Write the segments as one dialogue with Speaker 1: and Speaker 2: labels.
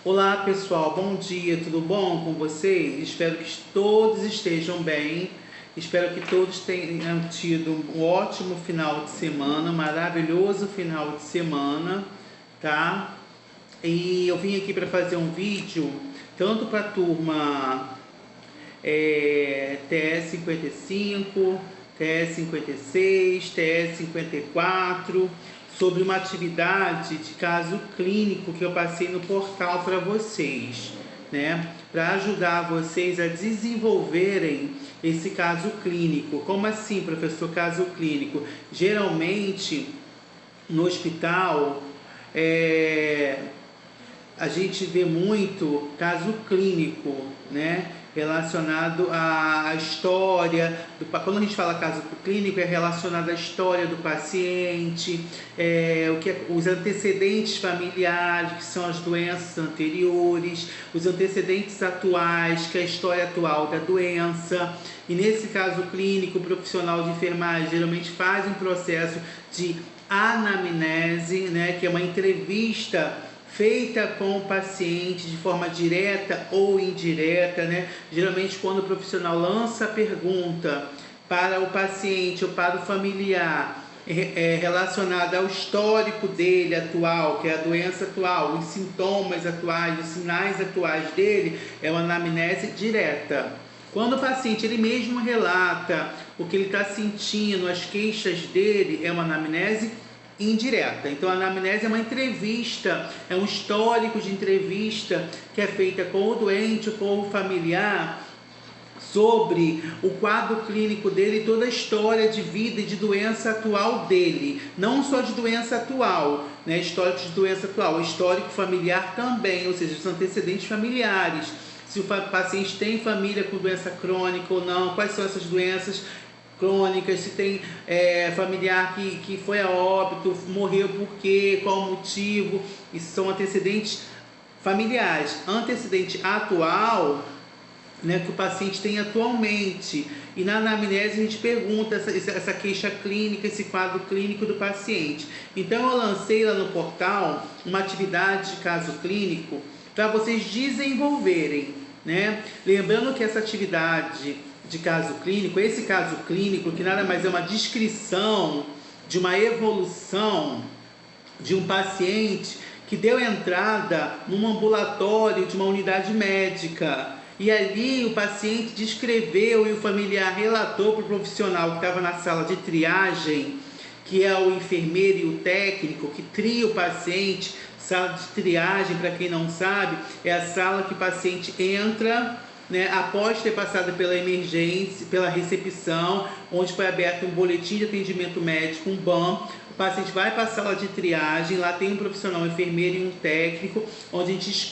Speaker 1: Olá pessoal, bom dia, tudo bom com vocês? Espero que todos estejam bem, espero que todos tenham tido um ótimo final de semana, maravilhoso final de semana, tá? E eu vim aqui para fazer um vídeo, tanto para a turma TS55, TS56, TS54, sobre uma atividade de caso clínico que eu passei no portal para vocês, né? Para ajudar vocês a desenvolverem esse caso clínico. Como assim, professor, caso clínico? Geralmente, no hospital, a gente vê muito caso clínico, né? Relacionado à história quando a gente fala caso clínico, é relacionado à história do paciente, os antecedentes familiares, que são as doenças anteriores, os antecedentes atuais, que é a história atual da doença. E nesse caso clínico, o profissional de enfermagem geralmente faz um processo de anamnese, né? Que é uma entrevista feita com o paciente de forma direta ou indireta, né? Geralmente quando o profissional lança a pergunta para o paciente ou para o familiar relacionada ao histórico dele atual, que é a doença atual, os sintomas atuais, os sinais atuais dele, é uma anamnese direta. Quando o paciente ele mesmo relata o que ele está sentindo, as queixas dele, é uma anamnese indireta. Então a anamnese é uma entrevista, é um histórico de entrevista que é feita com o doente ou com o familiar sobre o quadro clínico dele e toda a história de vida e de doença atual dele. Não só de doença atual, né? Histórico de doença atual, histórico familiar também, ou seja, os antecedentes familiares. Se o paciente tem família com doença crônica ou não, quais são essas doenças crônicas, se tem familiar que foi a óbito, morreu por quê, qual o motivo. Isso são antecedentes familiares. Antecedente atual, né, que o paciente tem atualmente. E na anamnese a gente pergunta essa queixa clínica, esse quadro clínico do paciente. Então eu lancei lá no portal uma atividade de caso clínico para vocês desenvolverem, né? Lembrando que essa atividade de caso clínico, esse caso clínico, que nada mais é uma descrição de uma evolução de um paciente que deu entrada num ambulatório de uma unidade médica. E ali o paciente descreveu e o familiar relatou para o profissional que estava na sala de triagem, que é o enfermeiro e o técnico que tria o paciente. Sala de triagem, para quem não sabe, é a sala que o paciente entra, né, após ter passado pela emergência, pela recepção, onde foi aberto um boletim de atendimento médico, um BAM. O paciente vai para a sala de triagem, lá tem um profissional, um enfermeiro e um técnico, onde a gente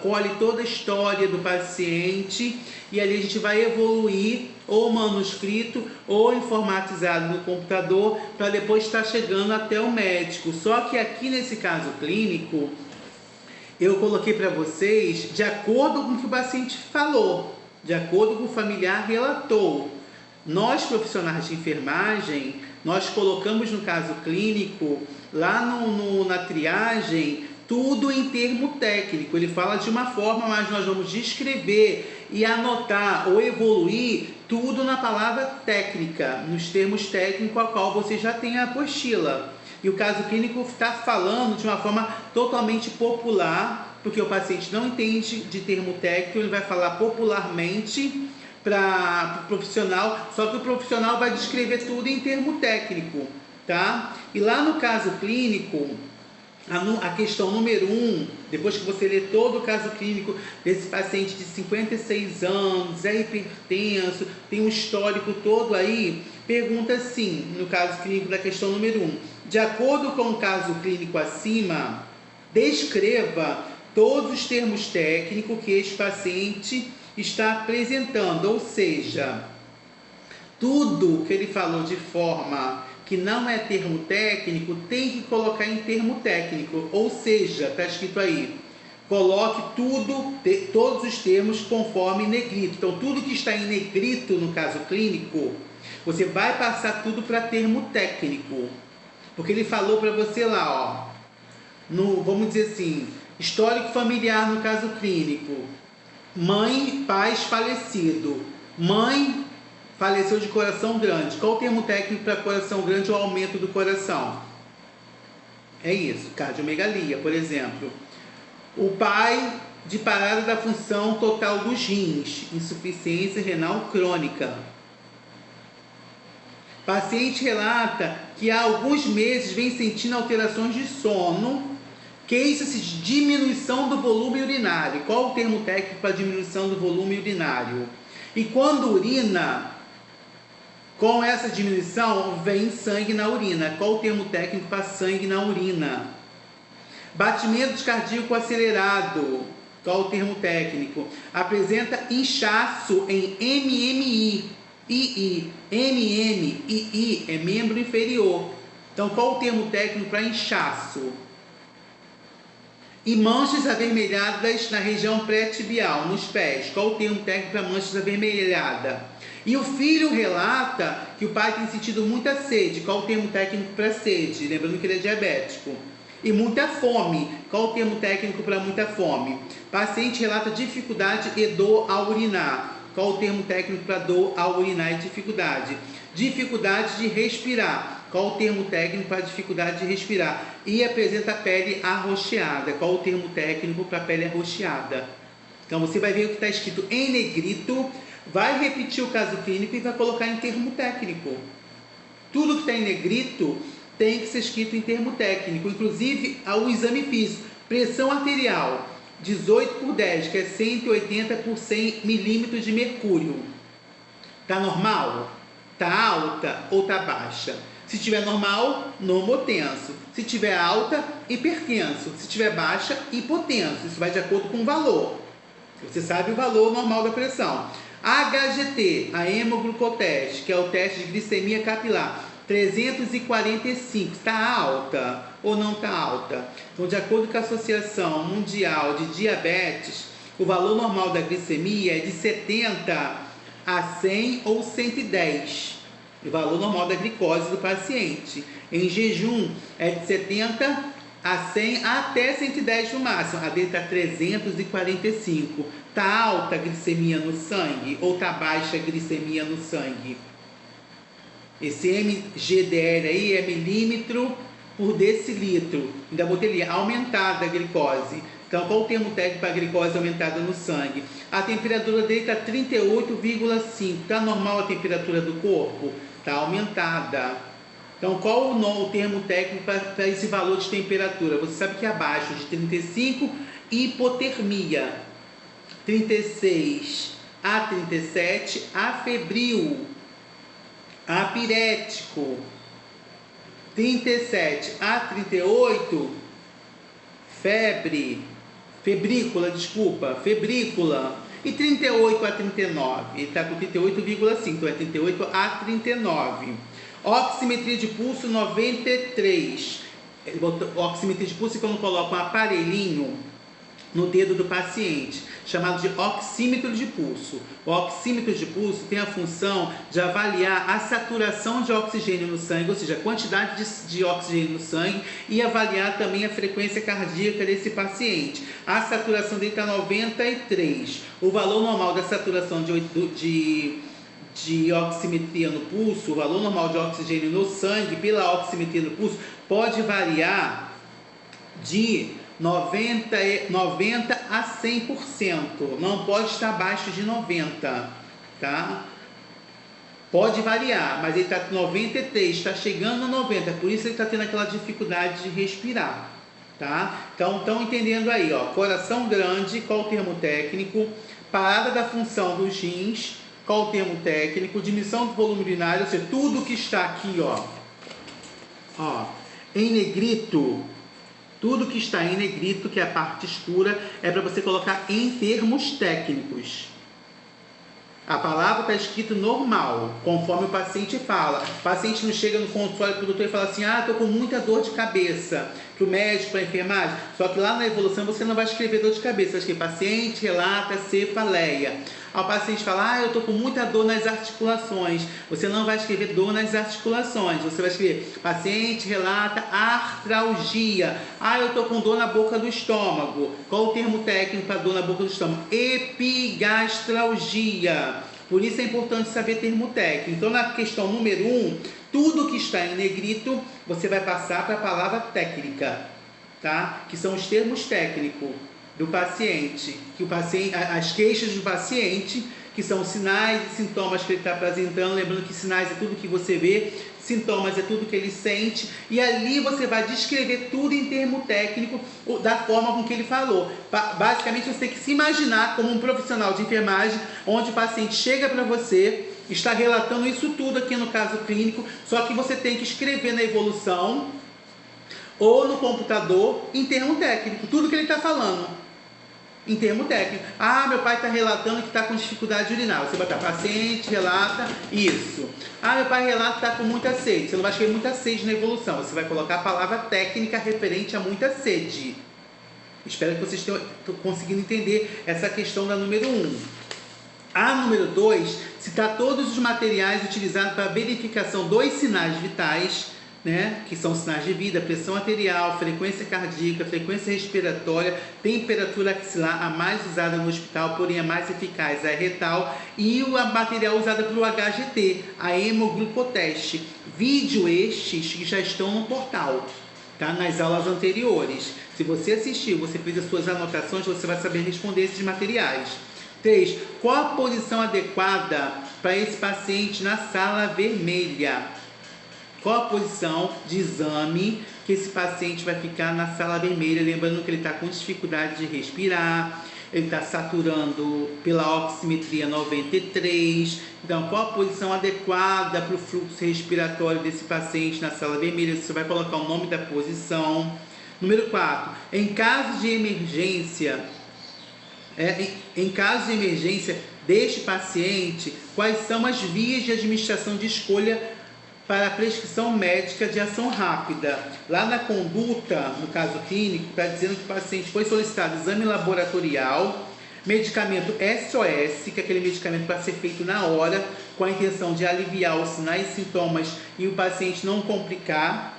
Speaker 1: colhe toda a história do paciente e ali a gente vai evoluir ou manuscrito ou informatizado no computador para depois estar chegando até o médico. Só que aqui nesse caso clínico, eu coloquei para vocês de acordo com o que o paciente falou, de acordo com o familiar relatou. Nós, profissionais de enfermagem, nós colocamos no caso clínico, lá na triagem, tudo em termo técnico. Ele fala de uma forma, mas nós vamos descrever e anotar ou evoluir tudo na palavra técnica, nos termos técnicos a qual você já tem a apostila. E o caso clínico está falando de uma forma totalmente popular, porque o paciente não entende de termo técnico, ele vai falar popularmente para o profissional, só que o profissional vai descrever tudo em termo técnico, tá? E lá no caso clínico, a questão número 1, depois que você lê todo o caso clínico desse paciente de 56 anos, é hipertenso, tem um histórico todo aí, pergunta assim, no caso clínico da questão número 1, de acordo com o caso clínico acima, descreva todos os termos técnicos que este paciente está apresentando, ou seja, tudo que ele falou de forma que não é termo técnico, tem que colocar em termo técnico, ou seja, está escrito aí, coloque todos os termos conforme negrito. Então, tudo que está em negrito no caso clínico, você vai passar tudo para termo técnico, porque ele falou para você lá, ó, vamos dizer assim, Histórico familiar no caso clínico. Mãe, pais falecido. Mãe faleceu de coração grande. Qual o termo técnico para coração grande ou aumento do coração? É isso, cardiomegalia, por exemplo. O pai de parada da função total dos rins, insuficiência renal crônica. Paciente relata que há alguns meses vem sentindo alterações de sono, queixa-se de diminuição do volume urinário. Qual o termo técnico para diminuição do volume urinário? E quando urina, com essa diminuição, vem sangue na urina. Qual o termo técnico para sangue na urina? Batimento cardíaco acelerado. Qual o termo técnico? Apresenta inchaço em MMI. II. II é membro inferior. Então, qual o termo técnico para inchaço? E manchas avermelhadas na região pré-tibial, nos pés. Qual o termo técnico para manchas avermelhadas? E o filho relata que o pai tem sentido muita sede. Qual o termo técnico para sede? Lembrando que ele é diabético. E muita fome. Qual o termo técnico para muita fome? Paciente relata dificuldade e dor ao urinar. Qual o termo técnico para dor ao urinar e dificuldade? Dificuldade de respirar. Qual o termo técnico para dificuldade de respirar? E apresenta pele arroxeada. Qual o termo técnico para pele arroxeada? Então você vai ver o que está escrito em negrito, vai repetir o caso clínico e vai colocar em termo técnico. Tudo que está em negrito tem que ser escrito em termo técnico, inclusive o exame físico. Pressão arterial, 18/10, que é 180 por 100 milímetros de mercúrio. Está normal? Está alta ou está baixa? Se tiver normal, normotenso. Se tiver alta, hipertenso. Se tiver baixa, hipotenso. Isso vai de acordo com o valor. Você sabe o valor normal da pressão. HGT, a hemoglucoteste, que é o teste de glicemia capilar, 345. Está alta ou não está alta? Então, de acordo com a Associação Mundial de Diabetes, o valor normal da glicemia é de 70 a 100 ou 110. O valor normal da glicose do paciente. Em jejum é de 70 a 100 até 110 no máximo. A dele está 345. Está alta a glicemia no sangue ou está baixa a glicemia no sangue? Esse MGDL aí é milímetro por decilitro. Ainda botei ali, aumentada a glicose. Então, qual o termo técnico para a glicose aumentada no sangue? A temperatura dele está 38,5. Está normal a temperatura do corpo? Está aumentada. Então, qual o termo técnico para esse valor de temperatura? Você sabe que é abaixo de 35, hipotermia. 36 a 37, afebril. Apirético. 37 a 38, febrícula. E 38 a 39, ele está com 38,5, então é 38 a 39. Oximetria de pulso 93. Oximetria de pulso é quando coloca um aparelhinho no dedo do paciente, chamado de oxímetro de pulso. O oxímetro de pulso tem a função de avaliar a saturação de oxigênio no sangue, ou seja, a quantidade de oxigênio no sangue, e avaliar também a frequência cardíaca desse paciente. A saturação dele está 93. O valor normal da saturação de oximetria no pulso, o valor normal de oxigênio no sangue pela oximetria no pulso pode variar de 90 a 100%, não pode estar abaixo de 90, tá? Pode variar, mas ele está com 93, está chegando a 90, por isso ele está tendo aquela dificuldade de respirar, tá? Então, estão entendendo aí, ó, coração grande, qual o termo técnico? Parada da função dos rins, qual o termo técnico? Diminuição do volume urinário, ou seja, tudo que está aqui, ó, em negrito. Tudo que está em negrito, que é a parte escura, é para você colocar em termos técnicos. A palavra está escrita normal, conforme o paciente fala. O paciente não chega no consultório do doutor e fala assim, estou com muita dor de cabeça. para o médico, para a enfermagem. Só que lá na evolução você não vai escrever dor de cabeça, vai escrever paciente relata cefaleia. Ao paciente falar, eu estou com muita dor nas articulações, você não vai escrever dor nas articulações, você vai escrever paciente relata artralgia. Eu estou com dor na boca do estômago. Qual o termo técnico para dor na boca do estômago? Epigastralgia. Por isso é importante saber termo técnico. Então, na questão número 1, tudo que está em negrito, você vai passar para a palavra técnica, tá? Que são os termos técnicos do paciente, as queixas do paciente, que são os sinais e sintomas que ele está apresentando. Lembrando que sinais é tudo que você vê, sintomas é tudo que ele sente, e ali você vai descrever tudo em termo técnico, da forma com que ele falou. Basicamente, você tem que se imaginar como um profissional de enfermagem, onde o paciente chega para você, está relatando isso tudo aqui no caso clínico, só que você tem que escrever na evolução ou no computador em termo técnico, tudo que ele está falando. Em termo técnico. Meu pai está relatando que está com dificuldade urinar. Você vai botar paciente, relata, isso. Meu pai relata que está com muita sede. Você não vai escrever muita sede na evolução. Você vai colocar a palavra técnica referente a muita sede. Espero que vocês tenham conseguido entender essa questão da número 1. A número 2, citar todos os materiais utilizados para verificação dos sinais vitais, né, que são sinais de vida, pressão arterial, frequência cardíaca, frequência respiratória, temperatura axilar, a mais usada no hospital, porém a mais eficaz, a retal, e o material usado pelo HGT, a hemoglucoteste. Vídeo estes que já estão no portal, tá? Nas aulas anteriores. Se você assistiu, você fez as suas anotações, você vai saber responder esses materiais. 3. Qual a posição adequada para esse paciente na sala vermelha? Qual a posição de exame que esse paciente vai ficar na sala vermelha? Lembrando que ele está com dificuldade de respirar, ele está saturando pela oximetria 93. Então, qual a posição adequada para o fluxo respiratório desse paciente na sala vermelha? Você vai colocar o nome da posição. Número 4. Em caso de emergência, deste paciente, quais são as vias de administração de escolha para a prescrição médica de ação rápida? Lá na conduta, no caso clínico, está dizendo que o paciente foi solicitado exame laboratorial, medicamento SOS, que é aquele medicamento para ser feito na hora, com a intenção de aliviar os sinais e sintomas e o paciente não complicar,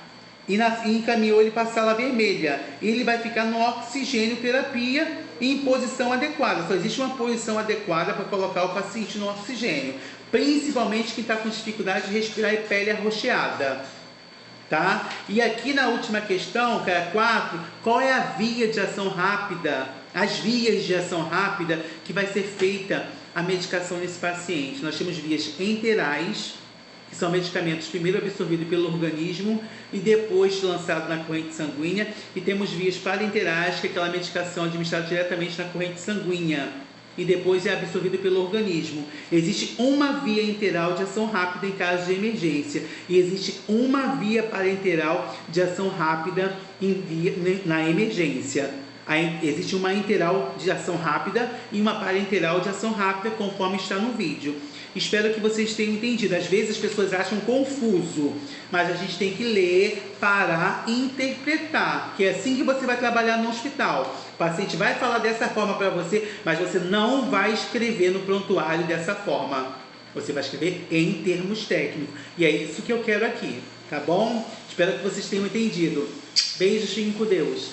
Speaker 1: e encaminhou ele para a sala vermelha. Ele vai ficar no oxigênio terapia em posição adequada. Só existe uma posição adequada para colocar o paciente no oxigênio, principalmente quem está com dificuldade de respirar e pele arroxeada, tá? E aqui na última questão, que é a 4, qual é a via de ação rápida, as vias de ação rápida que vai ser feita a medicação nesse paciente? Nós temos vias enterais, que são medicamentos primeiro absorvidos pelo organismo e depois lançados na corrente sanguínea, e temos vias parenterais, que é aquela medicação administrada diretamente na corrente sanguínea e depois é absorvida pelo organismo. Existe uma via enteral de ação rápida em caso de emergência e existe uma via parenteral de ação rápida na emergência. Existe uma enteral de ação rápida e uma parenteral de ação rápida, conforme está no vídeo. Espero que vocês tenham entendido. Às vezes as pessoas acham confuso, mas a gente tem que ler, parar e interpretar, que é assim que você vai trabalhar no hospital. O paciente vai falar dessa forma para você, mas você não vai escrever no prontuário dessa forma. Você vai escrever em termos técnicos. E é isso que eu quero aqui, tá bom? Espero que vocês tenham entendido. Beijos, fiquem com Deus.